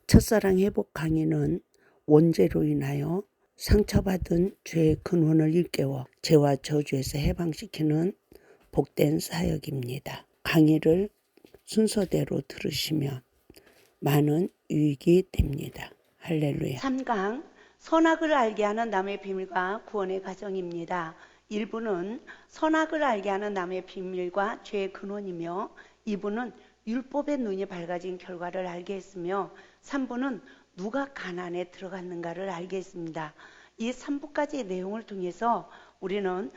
첫사랑 회복 강의는 원죄로 인하여 상처받은 죄의 근원을 일깨워 죄와 저주에서 해방시키는 복된 사역입니다. 강의를 순서대로 들으시면 많은 유익이 됩니다. 할렐루야. 3강 선악을 알게 하는 남의 비밀과 구원의 과정입니다. 1부는 선악을 알게 하는 남의 비밀과 죄의 근원이며 2부는 율법의 눈이 밝아진 결과를 알게 했으며 3부는 누가 가난에 들어갔는가를 알게 했습니다. 이 3부까지의 내용을 통해서 우리는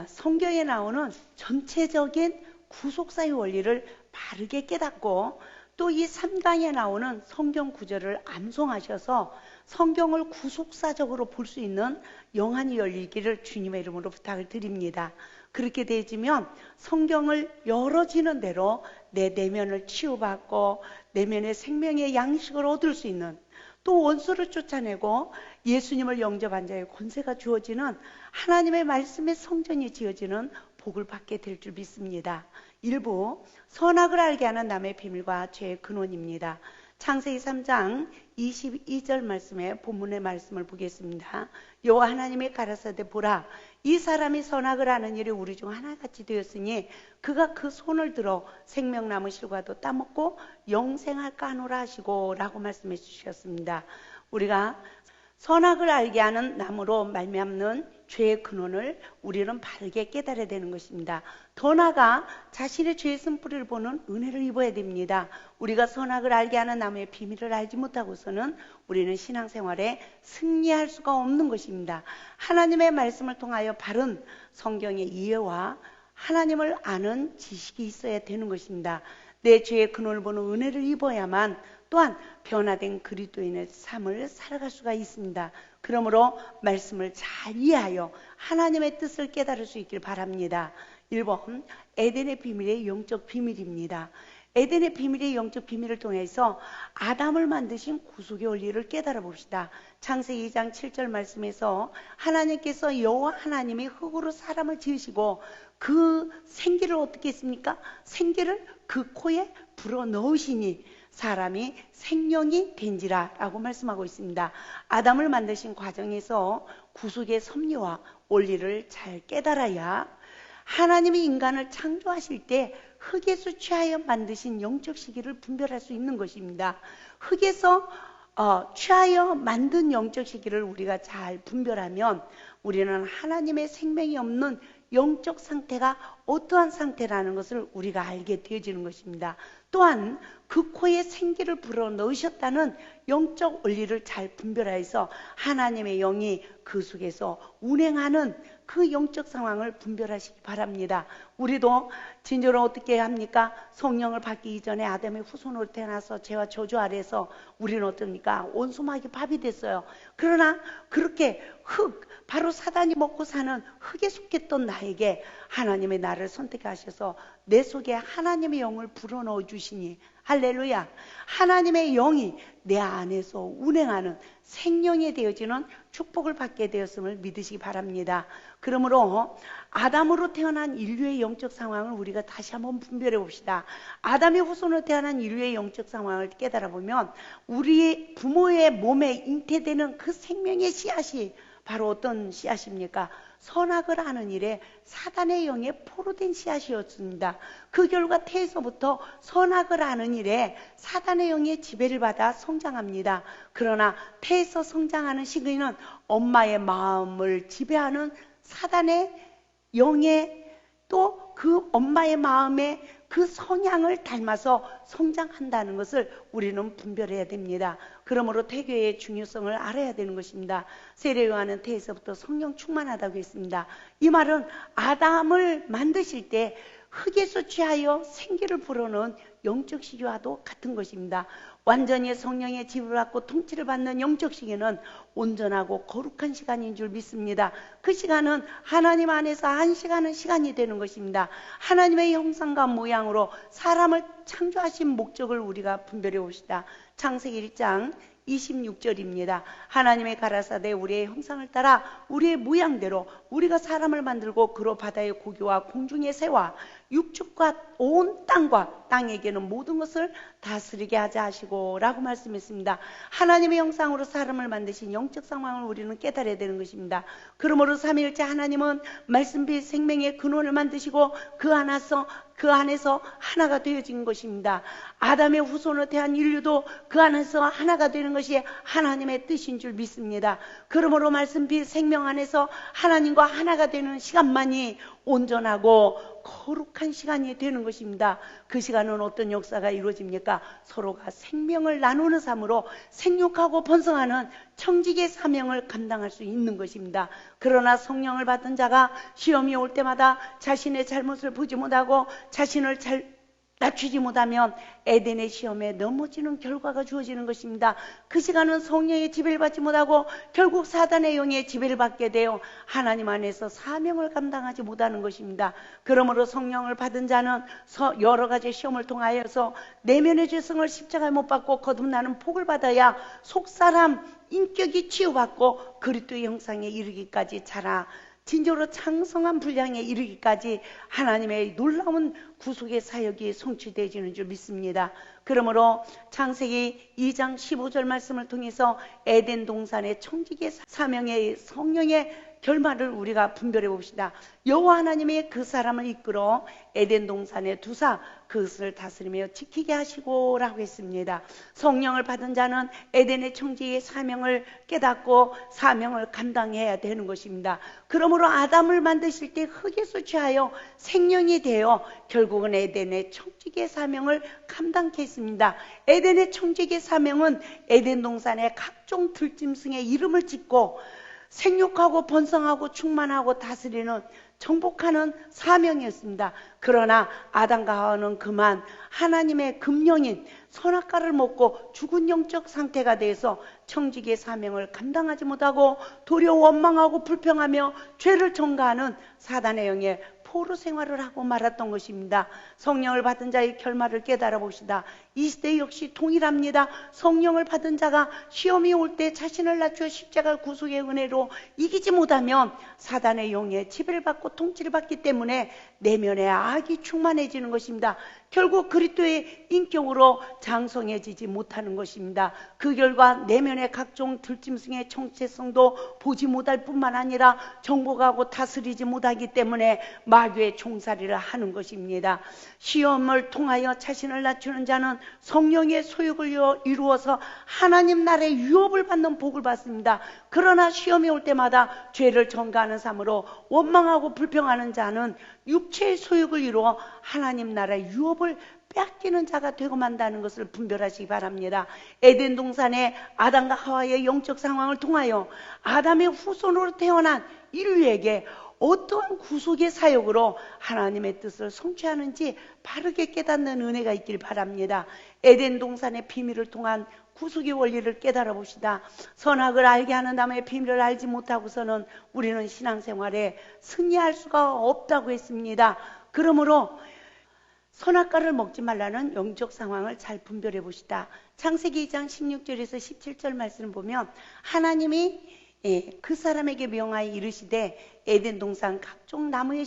성경에 나오는 전체적인 구속사의 원리를 바르게 깨닫고 또 이 3강에 나오는 성경 구절을 암송하셔서 성경을 구속사적으로 볼 수 있는 영안이 열리기를 주님의 이름으로 부탁을 드립니다. 그렇게 되어지면 성경을 열어지는 대로 내 내면을 치유받고 내면의 생명의 양식을 얻을 수 있는, 또 원수를 쫓아내고 예수님을 영접한 자의 권세가 주어지는 하나님의 말씀의 성전이 지어지는 복을 받게 될 줄 믿습니다. 일부 선악을 알게 하는 남의 비밀과 죄의 근원입니다. 창세기 3장 22절 말씀에 본문의 말씀을 보겠습니다. 여호와 하나님이 가라사대 보라, 이 사람이 선악을 하는 일이 우리 중 하나같이 되었으니 그가 그 손을 들어 생명나무 실과도 따먹고 영생할까 하노라 하시고 라고 말씀해 주셨습니다. 우리가 선악을 알게 하는 나무로 말미암는 죄의 근원을 우리는 바르게 깨달아야 되는 것입니다. 더 나아가 자신의 죄의 쓴뿌리를 보는 은혜를 입어야 됩니다. 우리가 선악을 알게 하는 나무의 비밀을 알지 못하고서는 우리는 신앙생활에 승리할 수가 없는 것입니다. 하나님의 말씀을 통하여 바른 성경의 이해와 하나님을 아는 지식이 있어야 되는 것입니다. 내 죄의 근원을 보는 은혜를 입어야만 또한 변화된 그리스도인의 삶을 살아갈 수가 있습니다. 그러므로 말씀을 잘 이해하여 하나님의 뜻을 깨달을 수 있길 바랍니다. 1번 에덴의 비밀의 영적 비밀입니다. 에덴의 비밀의 영적 비밀을 통해서 아담을 만드신 구속의 원리를 깨달아 봅시다. 창세기 2장 7절 말씀에서 하나님께서 여호와 하나님이 흙으로 사람을 지으시고 그 생기를 어떻게 했습니까? 생기를 그 코에 불어 넣으시니 사람이 생명이 된지라 라고 말씀하고 있습니다. 아담을 만드신 과정에서 구속의 섭리와 원리를 잘 깨달아야 하나님이 인간을 창조하실 때 흙에서 취하여 만드신 영적 시기를 분별할 수 있는 것입니다. 흙에서 취하여 만든 영적 시기를 우리가 잘 분별하면 우리는 하나님의 생명이 없는 영적 상태가 어떠한 상태라는 것을 우리가 알게 되어지는 것입니다. 또한 그 코에 생기를 불어 넣으셨다는 영적 원리를 잘 분별해서 하나님의 영이 그 속에서 운행하는 그 영적 상황을 분별하시기 바랍니다. 우리도 진짜로 어떻게 합니까? 성령을 받기 이전에 아담의 후손으로 태어나서 죄와 저주 아래서 우리는 어떻습니까? 원수막이 밥이 됐어요. 그러나 그렇게 바로 사단이 먹고 사는 흙에 속했던 나에게 하나님의 나를 선택하셔서 내 속에 하나님의 영을 불어넣어 주시니 할렐루야. 하나님의 영이 내 안에서 운행하는 생명이 되어지는 축복을 받게 되었음을 믿으시기 바랍니다. 그러므로 아담으로 태어난 인류의 영적 상황을 우리가 다시 한번 분별해 봅시다. 아담의 후손으로 태어난 인류의 영적 상황을 깨달아 보면 우리 부모의 몸에 잉태되는 그 생명의 씨앗이 바로 어떤 씨앗입니까? 선악을 하는 일에 사단의 영에 포로된 씨앗이었습니다. 그 결과 태에서부터 선악을 하는 일에 사단의 영의 지배를 받아 성장합니다. 그러나 태에서 성장하는 시기는 엄마의 마음을 지배하는 사단의 영에 또 그 엄마의 마음에 그 성향을 닮아서 성장한다는 것을 우리는 분별해야 됩니다. 그러므로 태교의 중요성을 알아야 되는 것입니다. 세례 요한은 태에서부터 성령 충만하다고 했습니다. 이 말은 아담을 만드실 때 흙에서 취하여 생기를 불어넣은 영적 시기와도 같은 것입니다. 완전히 성령의 지배를 받고 통치를 받는 영적 시기는 온전하고 거룩한 시간인 줄 믿습니다. 그 시간은 하나님 안에서 안식하는 시간이 되는 것입니다. 하나님의 형상과 모양으로 사람을 창조하신 목적을 우리가 분별해 봅시다. 창세기 1장 26절입니다. 하나님의 가라사대 우리의 형상을 따라 우리의 모양대로 우리가 사람을 만들고 그로 바다의 고기와 공중의 새와 육축과 온 땅과 땅에게는 모든 것을 다스리게 하자 하시고 라고 말씀했습니다. 하나님의 형상으로 사람을 만드신 영적 상황을 우리는 깨달아야 되는 것입니다. 그러므로 삼위일체 하나님은 말씀 빛 생명의 근원을 만드시고 그 안에서 하나가 되어진 것입니다. 아담의 후손으로 대한 인류도 그 안에서 하나가 되는 것이 하나님의 뜻인 줄 믿습니다. 그러므로 말씀 빛 생명 안에서 하나님과 하나가 되는 시간만이 온전하고 거룩한 시간이 되는 것입니다. 그 시간은 어떤 역사가 이루어집니까? 서로가 생명을 나누는 삶으로 생육하고 번성하는 청직의 사명을 감당할 수 있는 것입니다. 그러나 성령을 받은 자가 시험이 올 때마다 자신의 잘못을 보지 못하고 자신을 낮추지 못하면 에덴의 시험에 넘어지는 결과가 주어지는 것입니다. 그 시간은 성령의 지배를 받지 못하고 결국 사단의 영의 지배를 받게 되어 하나님 안에서 사명을 감당하지 못하는 것입니다. 그러므로 성령을 받은 자는 여러 가지 시험을 통하여서 내면의 죄성을 십자가에 못 박고 거듭나는 복을 받아야 속사람 인격이 치유받고 그리스도의 형상에 이르기까지 자라 진정으로 창성한 분량에 이르기까지 하나님의 놀라운 구속의 사역이 성취되어지는 줄 믿습니다. 그러므로 창세기 2장 15절 말씀을 통해서 에덴 동산의 청지기의 사명의 성령의 결말을 우리가 분별해 봅시다. 여호와 하나님이 그 사람을 이끌어 에덴 동산에 두사 그것을 다스리며 지키게 하시고 라고 했습니다. 성령을 받은 자는 에덴의 청지기의 사명을 깨닫고 사명을 감당해야 되는 것입니다. 그러므로 아담을 만드실 때 흙에서 취하여 생명이 되어 결국은 에덴의 청지기의 사명을 감당케 했습니다. 에덴의 청지기의 사명은 에덴 동산의 각종 들짐승의 이름을 짓고 생육하고 번성하고 충만하고 다스리는 정복하는 사명이었습니다. 그러나 아담과 하와는 그만 하나님의 금령인 선악과를 먹고 죽은 영적 상태가 돼서 청지기의 사명을 감당하지 못하고 도리어 원망하고 불평하며 죄를 전가하는 사단의 영에 포로 생활을 하고 말았던 것입니다. 성령을 받은 자의 결말을 깨달아 봅시다. 이 시대 역시 동일합니다. 성령을 받은 자가 시험이 올 때 자신을 낮추어 십자가 구속의 은혜로 이기지 못하면 사단의 영에 지배를 받고 통치를 받기 때문에 내면에 악이 충만해지는 것입니다. 결국 그리스도의 인격으로 장성해지지 못하는 것입니다. 그 결과 내면의 각종 들짐승의 정체성도 보지 못할 뿐만 아니라 정복하고 다스리지 못하기 때문에 마귀의 종살이를 하는 것입니다. 시험을 통하여 자신을 낮추는 자는 성령의 소욕을 이루어서 하나님 나라의 유업을 받는 복을 받습니다. 그러나 시험이 올 때마다 죄를 전가하는 삶으로 원망하고 불평하는 자는 육체의 소욕을 이루어 하나님 나라의 유업을 뺏기는 자가 되고 만다는 것을 분별하시기 바랍니다. 에덴 동산의 아담과 하와의 영적 상황을 통하여 아담의 후손으로 태어난 인류에게 어떠한 구속의 사역으로 하나님의 뜻을 성취하는지 바르게 깨닫는 은혜가 있길 바랍니다. 에덴 동산의 비밀을 통한 구속의 원리를 깨달아 봅시다. 선악을 알게 하는 남의 비밀을 알지 못하고서는 우리는 신앙생활에 승리할 수가 없다고 했습니다. 그러므로 선악과를 먹지 말라는 영적 상황을 잘 분별해 봅시다. 창세기 2장 16절에서 17절 말씀을 보면 하나님이 그 사람에게 명하여 이르시되 에덴 동산 각종 나무의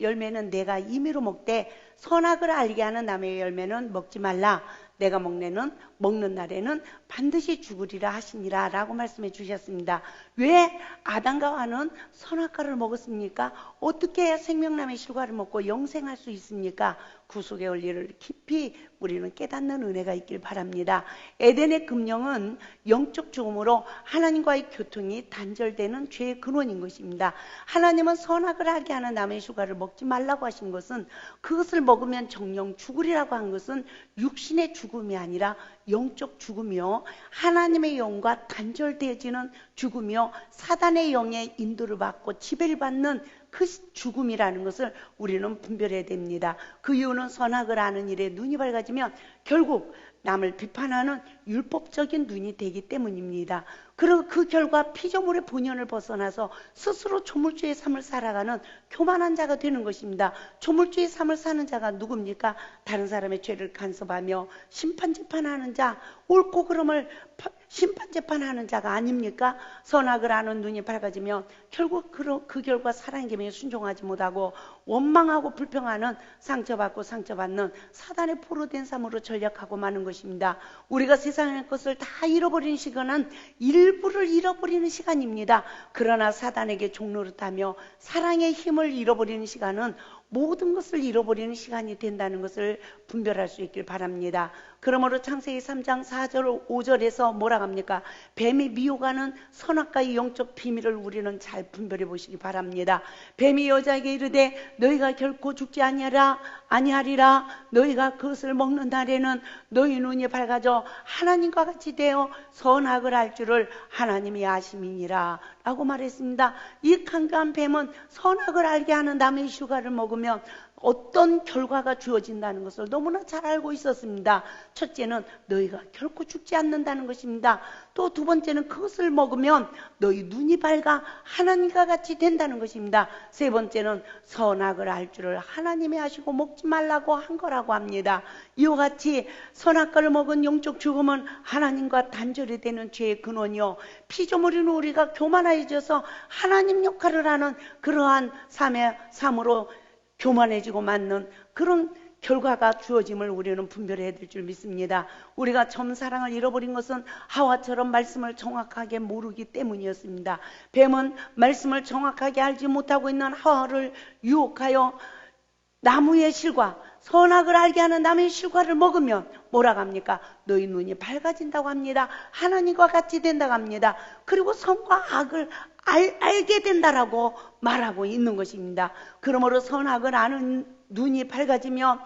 열매는 내가 임의로 먹되 선악을 알게 하는 나무의 열매는 먹지 말라. 내가 먹는 날에는 반드시 죽으리라 하시니라 라고 말씀해 주셨습니다. 왜 아담과 하와는 선악과를 먹었습니까? 어떻게 생명나무의 실과를 먹고 영생할 수 있습니까? 구속의 원리를 깊이 우리는 깨닫는 은혜가 있길 바랍니다. 에덴의 금령은 영적 죽음으로 하나님과의 교통이 단절되는 죄의 근원인 것입니다. 하나님은 선악을 알게 하는 나무의 실과를 먹지 말라고 하신 것은 그것을 먹으면 정령 죽으리라고 한 것은 육신의 죽음이 아니라 영적 죽음이요 하나님의 영과 단절되어지는 죽음이요 사단의 영의 인도를 받고 지배를 받는 그 죽음이라는 것을 우리는 분별해야 됩니다. 그 이유는 선악을 아는 일에 눈이 밝아지면 결국 남을 비판하는 율법적인 눈이 되기 때문입니다. 그리고 그 결과 피조물의 본연을 벗어나서 스스로 조물주의 삶을 살아가는 교만한 자가 되는 것입니다. 조물주의 삶을 사는 자가 누굽니까? 다른 사람의 죄를 간섭하며 심판재판하는 자, 옳고 그름을 심판재판하는 자가 아닙니까? 선악을 아는 눈이 밝아지면 결국 그 결과 사랑의 계명에 순종하지 못하고 원망하고 불평하는 상처받는 사단의 포로된 삶으로 전락하고 마는 것입니다. 우리가 세상의 것을 다 잃어버리는 시간은 일부를 잃어버리는 시간입니다. 그러나 사단에게 종노릇하며 사랑의 힘을 잃어버리는 시간은 모든 것을 잃어버리는 시간이 된다는 것을 분별할 수 있길 바랍니다. 그러므로 창세기 3장 4절 5절에서 뭐라 합니까? 뱀이 미혹하는 선악과의 영적 비밀을 우리는 잘 분별해 보시기 바랍니다. 뱀이 여자에게 이르되 너희가 결코 죽지 아니하리라. 너희가 그것을 먹는 날에는 너희 눈이 밝아져 하나님과 같이 되어 선악을 알 줄을 하나님이 아심이니라 라고 말했습니다. 이 강교한 뱀은 선악을 알게 하는 나무의 실과를 먹으면 어떤 결과가 주어진다는 것을 너무나 잘 알고 있었습니다. 첫째는 너희가 결코 죽지 않는다는 것입니다. 또 두 번째는 그것을 먹으면 너희 눈이 밝아 하나님과 같이 된다는 것입니다. 세 번째는 선악을 알 줄을 하나님이 아시고 먹지 말라고 한 거라고 합니다. 이와 같이 선악과를 먹은 영적 죽음은 하나님과 단절이 되는 죄의 근원이요, 피조물인 우리가 교만해져서 하나님 역할을 하는 그러한 삶으로 교만해지고 맞는 그런 결과가 주어짐을 우리는 분별해야 될 줄 믿습니다. 우리가 점사랑을 잃어버린 것은 하와처럼 말씀을 정확하게 모르기 때문이었습니다. 뱀은 말씀을 정확하게 알지 못하고 있는 하와를 유혹하여 나무의 실과, 선악을 알게 하는 나무의 실과를 먹으면 뭐라고 합니까? 너희 눈이 밝아진다고 합니다. 하나님과 같이 된다고 합니다. 그리고 선과 악을 알게 된다라고 말하고 있는 것입니다. 그러므로 선악을 아는 눈이 밝아지면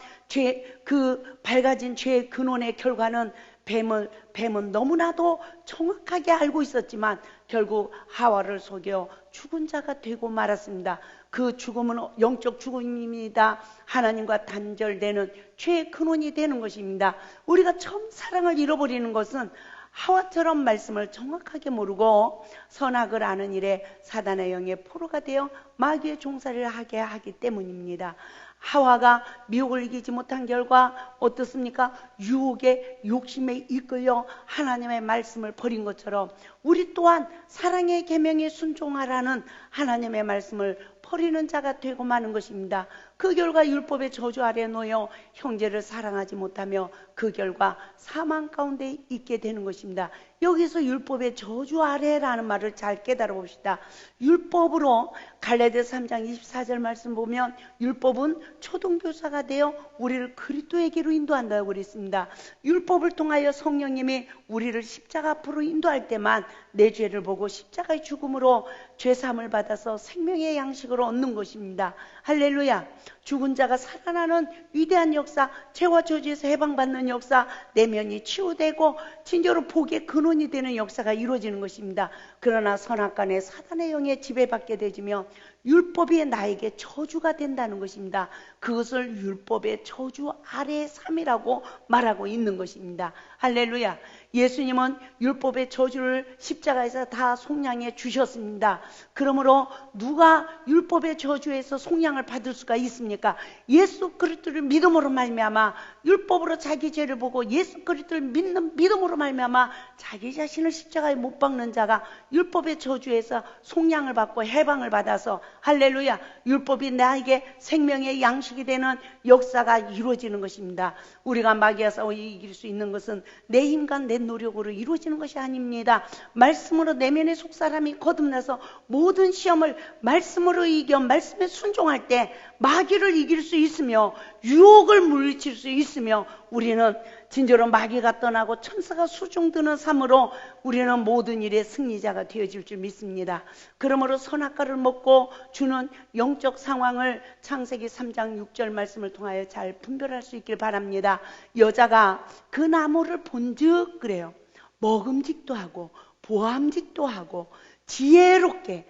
그 밝아진 죄의 근원의 결과는 뱀은 너무나도 정확하게 알고 있었지만 결국 하와를 속여 죽은 자가 되고 말았습니다. 그 죽음은 영적 죽음입니다. 하나님과 단절되는 죄의 근원이 되는 것입니다. 우리가 처음 사랑을 잃어버리는 것은 하와처럼 말씀을 정확하게 모르고 선악을 아는 일에 사단의 영의 포로가 되어 마귀의 종살이를 하게 하기 때문입니다. 하와가 미혹을 이기지 못한 결과 어떻습니까? 유혹의 욕심에 이끌려 하나님의 말씀을 버린 것처럼 우리 또한 사랑의 계명에 순종하라는 하나님의 말씀을 버리는 자가 되고 마는 것입니다. 그 결과 율법의 저주 아래 놓여 형제를 사랑하지 못하며 그 결과 사망 가운데 있게 되는 것입니다. 여기서 율법의 저주 아래라는 말을 잘 깨달아 봅시다. 율법으로 갈라디아서 3장 24절 말씀 보면 율법은 초등교사가 되어 우리를 그리스도에게로 인도한다고 그랬습니다. 율법을 통하여 성령님이 우리를 십자가 앞으로 인도할 때만 내 죄를 보고 십자가의 죽음으로 죄사함을 받아서 생명의 양식으로 얻는 것입니다. 할렐루야. 죽은 자가 살아나는 위대한 역사, 죄와 저주에서 해방받는 역사, 내면이 치유되고 진짜로 복의 근원이 되는 역사가 이루어지는 것입니다. 그러나 선악간에 사단의 영에 지배받게 되지면 율법이 나에게 저주가 된다는 것입니다. 그것을 율법의 저주 아래의 삶이라고 말하고 있는 것입니다. 할렐루야. 예수님은 율법의 저주를 십자가에서 다 속량해 주셨습니다. 그러므로 누가 율법의 저주에서 속량을 받을 수가 있습니까? 예수 그리스도를 믿음으로 말미암아 율법으로 자기 죄를 보고 예수 그리스도를 믿는 믿음으로 말미암아 자기 자신을 십자가에 못 박는 자가 율법의 저주에서 속량을 받고 해방을 받아서 할렐루야, 율법이 나에게 생명의 양식이 되는 역사가 이루어지는 것입니다. 우리가 마귀와 싸워 이길 수 있는 것은 내 힘과 내 노력으로 이루어지는 것이 아닙니다. 말씀으로 내면의 속사람이 거듭나서 모든 시험을 말씀으로 이겨 말씀에 순종할 때 마귀를 이길 수 있으며 유혹을 물리칠 수 있으며 우리는 진짜로 마귀가 떠나고 천사가 수중드는 삶으로 우리는 모든 일의 승리자가 되어질 줄 믿습니다. 그러므로 선악과를 먹고 주는 영적 상황을 창세기 3장 6절 말씀을 통하여 잘 분별할 수 있길 바랍니다. 여자가 그 나무를 본즉 그래요, 먹음직도 하고 보암직도 하고 지혜롭게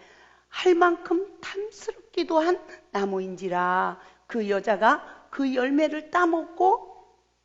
할 만큼 탐스럽기도 한 나무인지라. 그 여자가 그 열매를 따먹고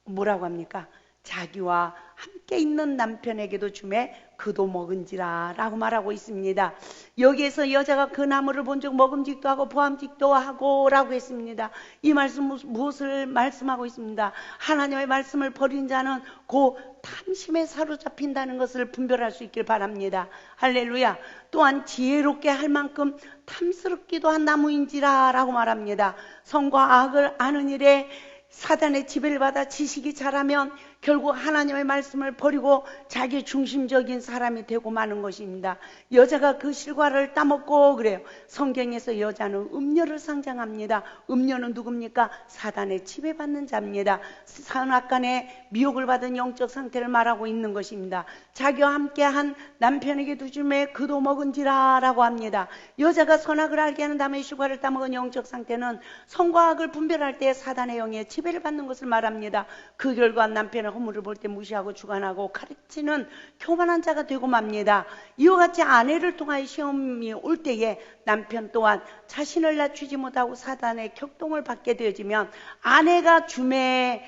뭐라고 합니까? 자기와 함께 있는 남편에게도 주매 그도 먹은지라 라고 말하고 있습니다. 여기에서 여자가 그 나무를 본즉 먹음직도 하고 보암직도 하고 라고 했습니다. 이 말씀 무엇을 말씀하고 있습니다? 하나님의 말씀을 버린 자는 그 탐심에 사로잡힌다는 것을 분별할 수 있길 바랍니다. 할렐루야. 또한 지혜롭게 할 만큼 탐스럽기도 한 나무인지라 라고 말합니다. 선과 악을 아는 일에 사단의 지배를 받아 지식이 자라면 결국 하나님의 말씀을 버리고 자기 중심적인 사람이 되고 마는 것입니다. 여자가 그 실과를 따먹고 그래요. 성경에서 여자는 음녀를 상징합니다. 음녀는 누굽니까? 사단의 지배받는 자입니다. 선악간의 미혹을 받은 영적 상태를 말하고 있는 것입니다. 자기와 함께한 남편에게도 주매 그도 먹은지라 라고 합니다. 여자가 선악을 알게 하는 다음에 실과를 따먹은 영적 상태는 선과 악을 분별할 때 사단의 영에 지배를 받는 것을 말합니다. 그 결과 남편은 허물을 볼 때 무시하고 주관하고 가르치는 교만한 자가 되고 맙니다. 이와 같이 아내를 통하여 시험이 올 때에 남편 또한 자신을 낮추지 못하고 사단의 격동을 받게 되어지면 아내가 주는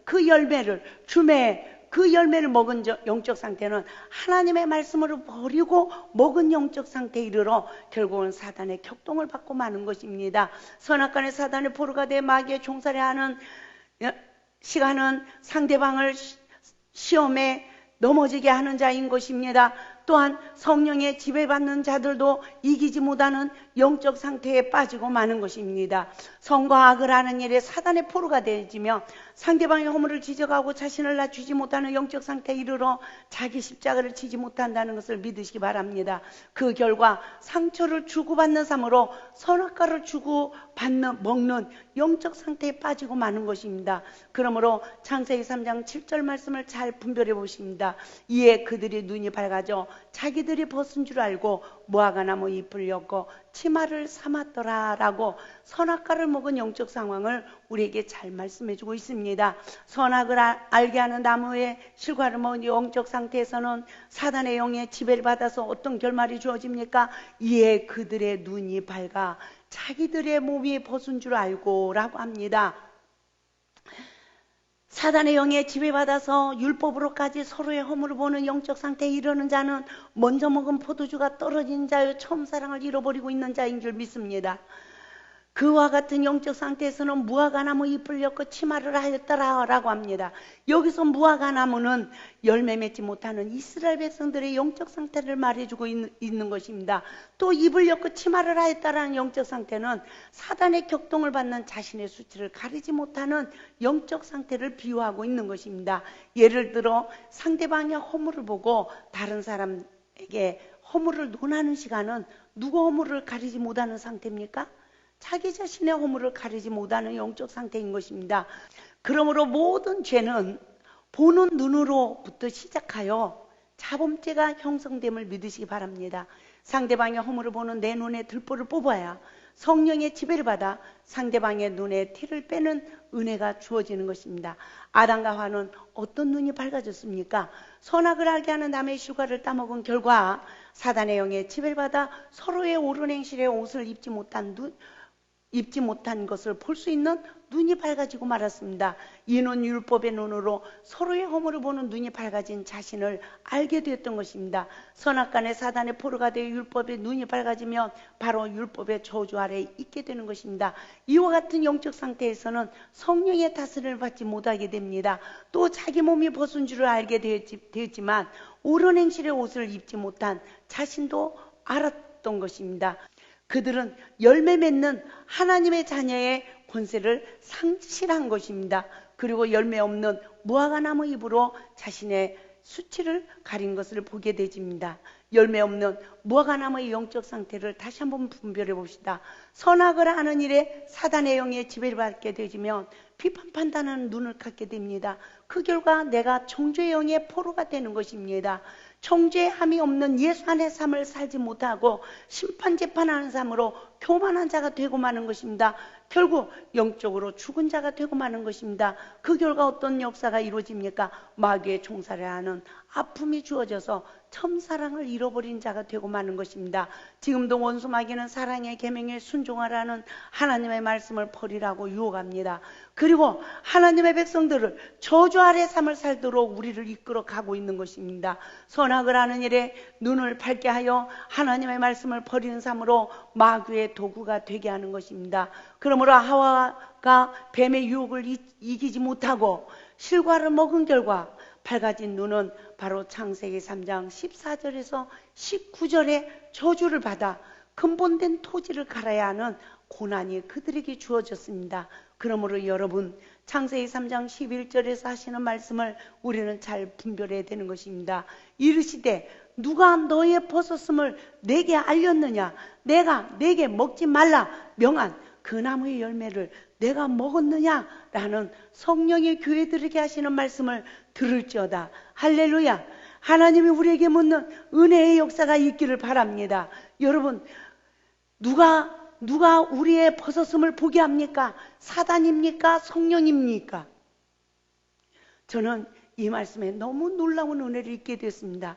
그 열매를 먹은 영적 상태는 하나님의 말씀으로 버리고 먹은 영적 상태에 이르러 결국은 사단의 격동을 받고 마는 것입니다. 선악간의 사단의 포로가 돼 마귀의 종살이 하는 시간은 상대방을 시험에 넘어지게 하는 자인 것입니다. 또한 성령의 지배받는 자들도 이기지 못하는 영적 상태에 빠지고 마는 것입니다. 선과 악을 하는 일에 사단의 포로가 되어지며 상대방의 허물을 지적하고 자신을 낮추지 못하는 영적 상태에 이르러 자기 십자가를 지지 못한다는 것을 믿으시기 바랍니다. 그 결과 상처를 주고받는 삶으로 선악과를 먹는 영적 상태에 빠지고 마는 것입니다. 그러므로 창세기 3장 7절 말씀을 잘 분별해 보십니다. 이에 그들이 눈이 밝아져 자기들이 벗은 줄 알고 무화과나무 잎을 엮고 치마를 삼았더라 라고 선악과를 먹은 영적 상황을 우리에게 잘 말씀해 주고 있습니다. 선악을 알게 하는 나무의 실과를 먹은 영적 상태에서는 사단의 영의 지배를 받아서 어떤 결말이 주어집니까? 이에 그들의 눈이 밝아 자기들의 몸이 벗은 줄 알고 라고 합니다. 사단의 영에 지배받아서 율법으로까지 서로의 허물을 보는 영적 상태에 이르는 자는 먼저 먹은 포도주가 떨어진 자여 처음 사랑을 잃어버리고 있는 자인 줄 믿습니다. 그와 같은 영적 상태에서는 무화과나무 잎을 엮고 치마를 하였더라 라고 합니다. 여기서 무화과나무는 열매 맺지 못하는 이스라엘 백성들의 영적 상태를 말해주고 있는 것입니다. 또 잎을 엮고 치마를 하였다라는 영적 상태는 사단의 격동을 받는 자신의 수치를 가리지 못하는 영적 상태를 비유하고 있는 것입니다. 예를 들어 상대방의 허물을 보고 다른 사람에게 허물을 논하는 시간은 누구 허물을 가리지 못하는 상태입니까? 자기 자신의 허물을 가리지 못하는 영적 상태인 것입니다. 그러므로 모든 죄는 보는 눈으로부터 시작하여 자범죄가 형성됨을 믿으시기 바랍니다. 상대방의 허물을 보는 내 눈에 들보를 뽑아야 성령의 지배를 받아 상대방의 눈에 티를 빼는 은혜가 주어지는 것입니다. 아담과 하와는 어떤 눈이 밝아졌습니까? 선악을 알게 하는 남의 실과를 따먹은 결과 사단의 영에 지배를 받아 서로의 옳은 행실에 옷을 입지 못한 것을 볼 수 있는 눈이 밝아지고 말았습니다. 이는 율법의 눈으로 서로의 허물을 보는 눈이 밝아진 자신을 알게 되었던 것입니다. 선악간의 사단의 포로가 되어 율법의 눈이 밝아지면 바로 율법의 저주 아래에 있게 되는 것입니다. 이와 같은 영적 상태에서는 성령의 다스림을 받지 못하게 됩니다. 또 자기 몸이 벗은 줄을 알게 되었지만 옳은 행실의 옷을 입지 못한 자신도 알았던 것입니다. 그들은 열매 맺는 하나님의 자녀의 권세를 상실한 것입니다. 그리고 열매 없는 무화과나무 잎으로 자신의 수치를 가린 것을 보게 되집니다. 열매 없는 무화과나무의 영적 상태를 다시 한번 분별해 봅시다. 선악을 하는 일에 사단의 영에 지배를 받게 되지면 비판 판단하는 눈을 갖게 됩니다. 그 결과 내가 정죄의 영의 포로가 되는 것입니다. 정죄함이 없는 예수 안의 삶을 살지 못하고 심판 재판하는 삶으로 교만한 자가 되고 마는 것입니다. 결국 영적으로 죽은 자가 되고 마는 것입니다. 그 결과 어떤 역사가 이루어집니까? 마귀의 총살을 하는 아픔이 주어져서 참사랑을 잃어버린 자가 되고 마는 것입니다. 지금도 원수 마귀는 사랑의 계명에 순종하라는 하나님의 말씀을 버리라고 유혹합니다. 그리고 하나님의 백성들을 저주 아래 삶을 살도록 우리를 이끌어 가고 있는 것입니다. 선악을 하는 일에 눈을 밝게 하여 하나님의 말씀을 버리는 삶으로 마귀의 도구가 되게 하는 것입니다. 그러므로 하와가 뱀의 유혹을 이기지 못하고 실과를 먹은 결과 밝아진 눈은 바로 창세기 3장 14절에서 19절에 저주를 받아 근본된 토지를 갈아야 하는 고난이 그들에게 주어졌습니다. 그러므로 여러분, 창세기 3장 11절에서 하시는 말씀을 우리는 잘 분별해야 되는 것입니다. 이르시되 누가 너의 버섯음을 내게 알렸느냐? 내가 내게 먹지 말라 명한 그 나무의 열매를 내가 먹었느냐? 라는 성령의 교회들에게 하시는 말씀을 들을지어다. 할렐루야. 하나님이 우리에게 묻는 은혜의 역사가 있기를 바랍니다. 여러분, 누가 우리의 벗었음을 보게 합니까? 사단입니까? 성령입니까? 저는 이 말씀에 너무 놀라운 은혜를 잊게 됐습니다.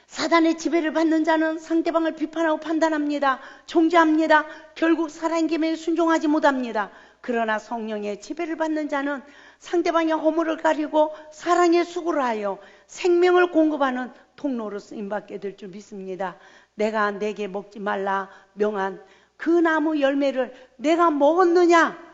사단의 지배를 받는 자는 상대방을 비판하고 판단합니다. 정죄합니다. 결국 사랑의 계명에 순종하지 못합니다. 그러나 성령의 지배를 받는 자는 상대방의 허물을 가리고 사랑의 수고를 하여 생명을 공급하는 통로로 쓰임받게 될 줄 믿습니다. 내가 내게 먹지 말라 명한 그 나무 열매를 내가 먹었느냐?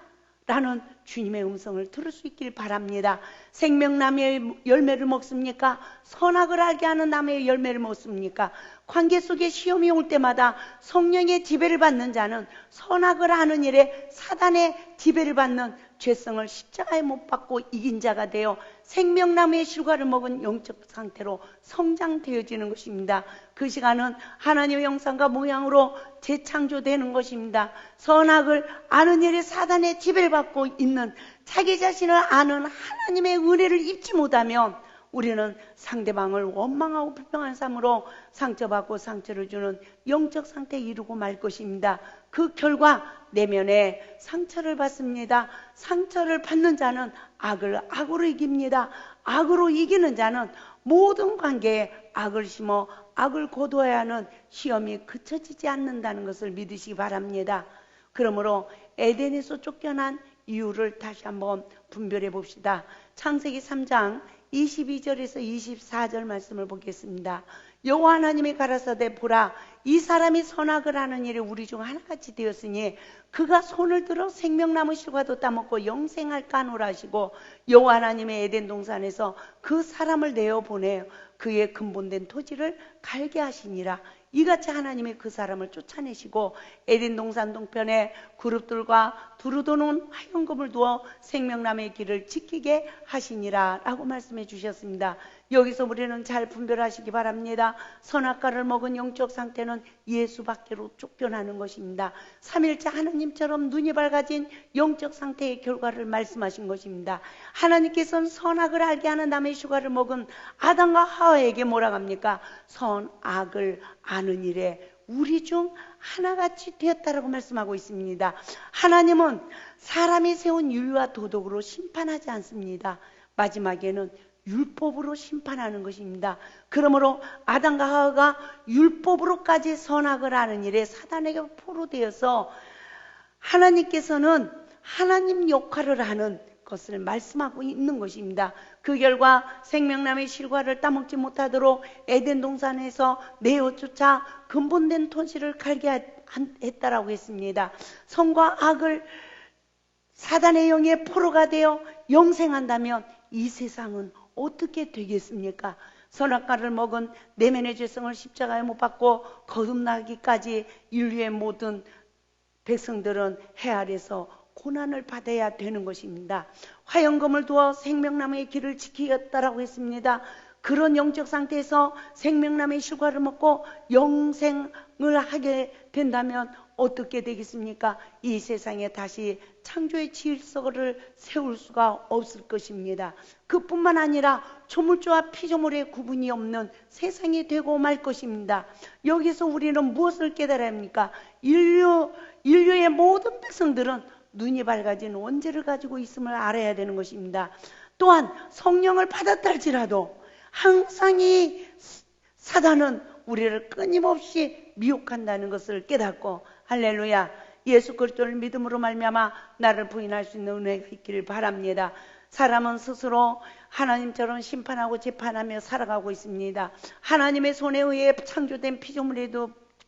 라는 주님의 음성을 들을 수 있길 바랍니다. 생명나무의 열매를 먹습니까? 선악을 알게 하는 나무의 열매를 먹습니까? 관계 속에 시험이 올 때마다 성령의 지배를 받는 자는 선악을 하는 일에 사단의 지배를 받는 죄성을 십자가에 못 박고 이긴 자가 되어 생명나무의 실과를 먹은 영적 상태로 성장되어지는 것입니다. 그 시간은 하나님의 형상과 모양으로 재창조되는 것입니다. 선악을 아는 일에 사단의 지배를 받고 있는 자기 자신을 아는 하나님의 은혜를 입지 못하면 우리는 상대방을 원망하고 불평한 삶으로 상처받고 상처를 주는 영적 상태에 이르고 말 것입니다. 그 결과 내면에 상처를 받습니다. 상처를 받는 자는 악을 악으로 이깁니다. 악으로 이기는 자는 모든 관계에 악을 심어 악을 거두어야 하는 시험이 그쳐지지 않는다는 것을 믿으시기 바랍니다. 그러므로 에덴에서 쫓겨난 이유를 다시 한번 분별해 봅시다. 창세기 3장 22절에서 24절 말씀을 보겠습니다. 여호와 하나님이 가라사대 보라, 이 사람이 선악을 하는 일에 우리 중 하나같이 되었으니 그가 손을 들어 생명나무 실과도 따먹고 영생할까 하노라 하시고, 여호와 하나님의 에덴 동산에서 그 사람을 내어 보내어 그의 근본된 토지를 갈게 하시니라. 이같이 하나님이 그 사람을 쫓아내시고 에덴 동산 동편에 그룹들과 두루도는 화영금을 두어 생명나무의 길을 지키게 하시니라 라고 말씀해 주셨습니다. 여기서 우리는 잘 분별하시기 바랍니다. 선악과를 먹은 영적 상태는 예수 밖으로 쫓겨나는 것입니다. 삼일째 하나님처럼 눈이 밝아진 영적 상태의 결과를 말씀하신 것입니다. 하나님께서는 선악을 알게 하는 나무의 실과를 먹은 아담과 하와에게 뭐라고 합니까? 선악을 아는 일에 우리 중 하나같이 되었다라고 말씀하고 있습니다. 하나님은 사람이 세운 윤리와 도덕으로 심판하지 않습니다. 마지막에는 율법으로 심판하는 것입니다. 그러므로 아담과 하와가 율법으로까지 선악을 하는 일에 사단에게 포로되어서 하나님께서는 하나님 역할을 하는 것을 말씀하고 있는 것입니다. 그 결과 생명나무의 실과를 따먹지 못하도록 에덴 동산에서 내어 쫓아 근본된 토지를 갈게 했다라고 했습니다. 선과 악을 사단의 영의 포로가 되어 영생한다면 이 세상은 어떻게 되겠습니까? 선악과를 먹은 내면의 죄성을 십자가에 못 박고 거듭나기까지 인류의 모든 백성들은 해 아래서 고난을 받아야 되는 것입니다. 화영금을 두어 생명나무의 길을 지키겠다라고 했습니다. 그런 영적 상태에서 생명나무의 실과를 먹고 영생을 하게 된다면 어떻게 되겠습니까? 이 세상에 다시 창조의 질서를 세울 수가 없을 것입니다. 그뿐만 아니라 조물주와 피조물의 구분이 없는 세상이 되고 말 것입니다. 여기서 우리는 무엇을 깨달아야 합니까? 인류의 모든 백성들은 눈이 밝아진 원죄를 가지고 있음을 알아야 되는 것입니다. 또한 성령을 받았다 할지라도 항상 이 사단은 우리를 끊임없이 미혹한다는 것을 깨닫고, 할렐루야, 예수 그리스도를 믿음으로 말미암아 나를 부인할 수 있는 은혜가 있기를 바랍니다. 사람은 스스로 하나님처럼 심판하고 재판하며 살아가고 있습니다. 하나님의 손에 의해 창조된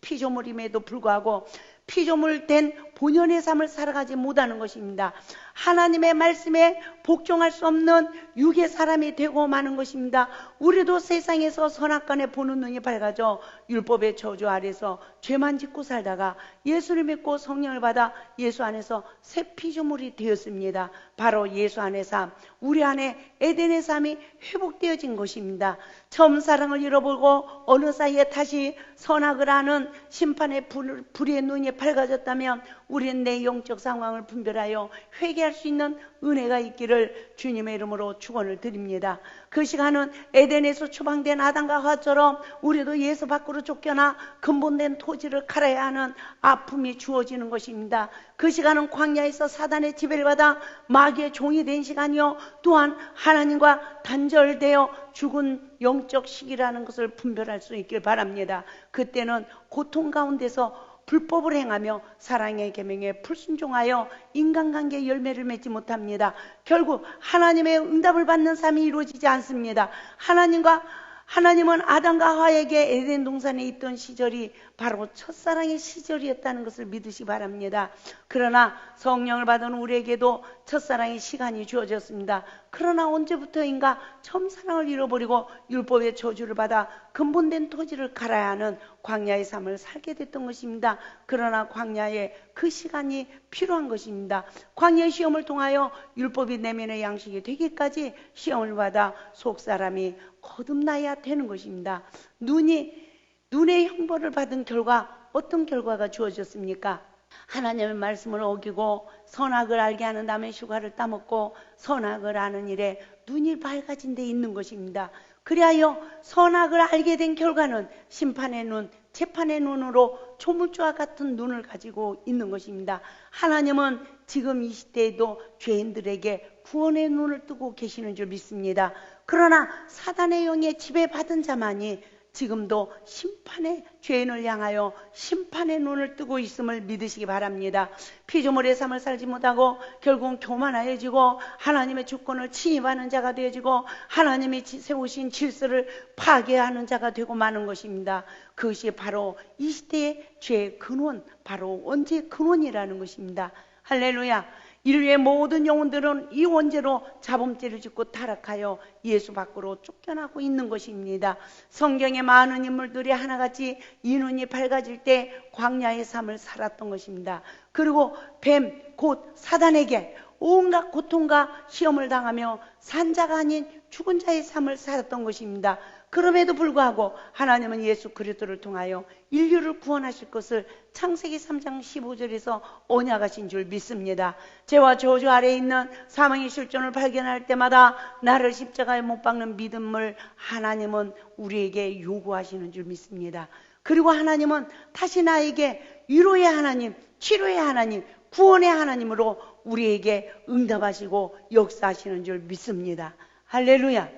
피조물임에도 불구하고 피조물 된 본연의 삶을 살아가지 못하는 것입니다. 하나님의 말씀에 복종할 수 없는 육의 사람이 되고 마는 것입니다. 우리도 세상에서 선악간에 보는 눈이 밝아져 율법의 저주 아래서 죄만 짓고 살다가 예수를 믿고 성령을 받아 예수 안에서 새 피조물이 되었습니다. 바로 예수 안의 삶, 우리 안에 에덴의 삶이 회복되어진 것입니다. 처음 사랑을 잃어버리고 어느 사이에 다시 선악을 하는 심판의 불의 눈이 밝아졌다면 우리는 내 영적 상황을 분별하여 회개할 수 있는 은혜가 있기를 주님의 이름으로 축원을 드립니다. 그 시간은 에덴에서 추방된 아담과 하와처럼 우리도 예수 밖으로 쫓겨나 근본된 토지를 갈아야 하는 아픔이 주어지는 것입니다. 그 시간은 광야에서 사단의 지배를 받아 마귀의 종이 된 시간이요, 또한 하나님과 단절되어 죽은 영적 시기라는 것을 분별할 수 있길 바랍니다. 그때는 고통 가운데서 불법을 행하며 사랑의 계명에 불순종하여 인간관계의 열매를 맺지 못합니다. 결국 하나님의 응답을 받는 삶이 이루어지지 않습니다. 하나님은 아담과 하와에게 에덴 동산에 있던 시절이 바로 첫사랑의 시절이었다는 것을 믿으시기 바랍니다. 그러나 성령을 받은 우리에게도 첫사랑의 시간이 주어졌습니다. 그러나 언제부터인가 처음 사랑을 잃어버리고 율법의 저주를 받아 근본된 토지를 갈아야 하는 광야의 삶을 살게 됐던 것입니다. 그러나 광야에 그 시간이 필요한 것입니다. 광야의 시험을 통하여 율법이 내면의 양식이 되기까지 시험을 받아 속사람이 거듭나야 되는 것입니다. 눈의 형벌을 받은 결과 어떤 결과가 주어졌습니까? 하나님의 말씀을 어기고 선악을 알게 하는 남의 휴가를 따먹고 선악을 아는 일에 눈이 밝아진 데 있는 것입니다. 그리하여 선악을 알게 된 결과는 심판의 눈, 재판의 눈으로 조물주와 같은 눈을 가지고 있는 것입니다. 하나님은 지금 이 시대에도 죄인들에게 구원의 눈을 뜨고 계시는 줄 믿습니다. 그러나 사단의 영에 지배받은 자만이 지금도 심판의 죄인을 향하여 심판의 눈을 뜨고 있음을 믿으시기 바랍니다. 피조물의 삶을 살지 못하고 결국은 교만하여지고 하나님의 주권을 침입하는 자가 되어지고 하나님이 세우신 질서를 파괴하는 자가 되고 마는 것입니다. 그것이 바로 이 시대의 죄의 근원, 바로 원죄의 근원이라는 것입니다. 할렐루야. 인류의 모든 영혼들은 이 원죄로 자범죄를 짓고 타락하여 예수 밖으로 쫓겨나고 있는 것입니다. 성경의 많은 인물들이 하나같이 이 눈이 밝아질 때 광야의 삶을 살았던 것입니다. 그리고 뱀, 곧 사단에게 온갖 고통과 시험을 당하며 산자가 아닌 죽은 자의 삶을 살았던 것입니다. 그럼에도 불구하고 하나님은 예수 그리스도를 통하여 인류를 구원하실 것을 창세기 3장 15절에서 언약하신 줄 믿습니다. 죄와 저주 아래에 있는 사망의 실존을 발견할 때마다 나를 십자가에 못 박는 믿음을 하나님은 우리에게 요구하시는 줄 믿습니다. 그리고 하나님은 다시 나에게 위로의 하나님, 치료의 하나님, 구원의 하나님으로 우리에게 응답하시고 역사하시는 줄 믿습니다. 할렐루야.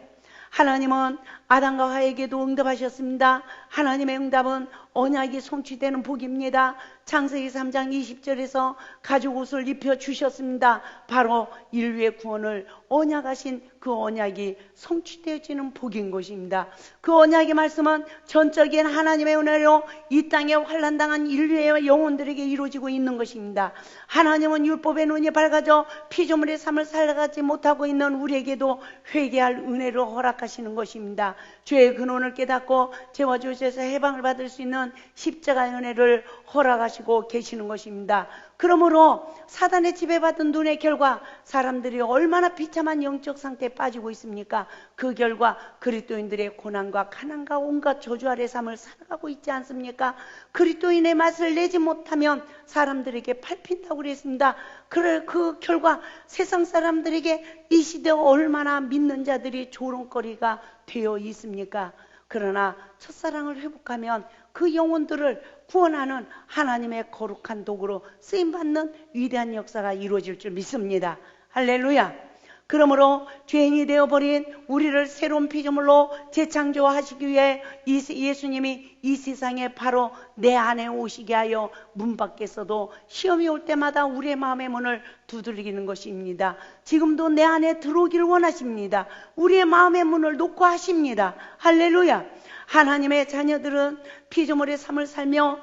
하나님은 아담과 하와에게도 응답하셨습니다. 하나님의 응답은 언약이 성취되는 복입니다. 창세기 3장 20절에서 가죽 옷을 입혀주셨습니다. 바로 인류의 구원을 언약하신 그 언약이 성취되어지는 복인 것입니다. 그 언약의 말씀은 전적인 하나님의 은혜로 이 땅에 환난당한 인류의 영혼들에게 이루어지고 있는 것입니다. 하나님은 율법의 눈이 밝아져 피조물의 삶을 살아가지 못하고 있는 우리에게도 회개할 은혜를 허락하시는 것입니다. 죄의 근원을 깨닫고 죄와 저주에서 해방을 받을 수 있는 십자가의 은혜를 허락하시고 계시는 것입니다. 그러므로 사단의 지배받은 눈의 결과 사람들이 얼마나 비참한 영적 상태에 빠지고 있습니까? 그 결과 그리스도인들의 고난과 가난과 온갖 저주 아래 삶을 살아가고 있지 않습니까? 그리스도인의 맛을 내지 못하면 사람들에게 밟힌다고 그랬습니다. 그 결과 세상 사람들에게 이 시대 얼마나 믿는 자들이 조롱거리가 되어 있습니까? 그러나 첫사랑을 회복하면 그 영혼들을 구원하는 하나님의 거룩한 도구로 쓰임받는 위대한 역사가 이루어질 줄 믿습니다. 할렐루야. 그러므로 죄인이 되어버린 우리를 새로운 피조물로 재창조하시기 위해 예수님이 이 세상에 바로 내 안에 오시게 하여 문 밖에서도 시험이 올 때마다 우리의 마음의 문을 두드리는 것입니다. 지금도 내 안에 들어오기를 원하십니다. 우리의 마음의 문을 놓고 하십니다. 할렐루야. 하나님의 자녀들은 피조물의 삶을 살며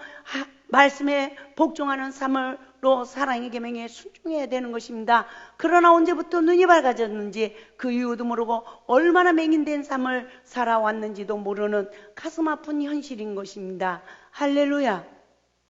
말씀에 복종하는 삶으로 사랑의 계명에 순종해야 되는 것입니다. 그러나 언제부터 눈이 밝아졌는지 그 이유도 모르고 얼마나 맹인된 삶을 살아왔는지도 모르는 가슴 아픈 현실인 것입니다. 할렐루야.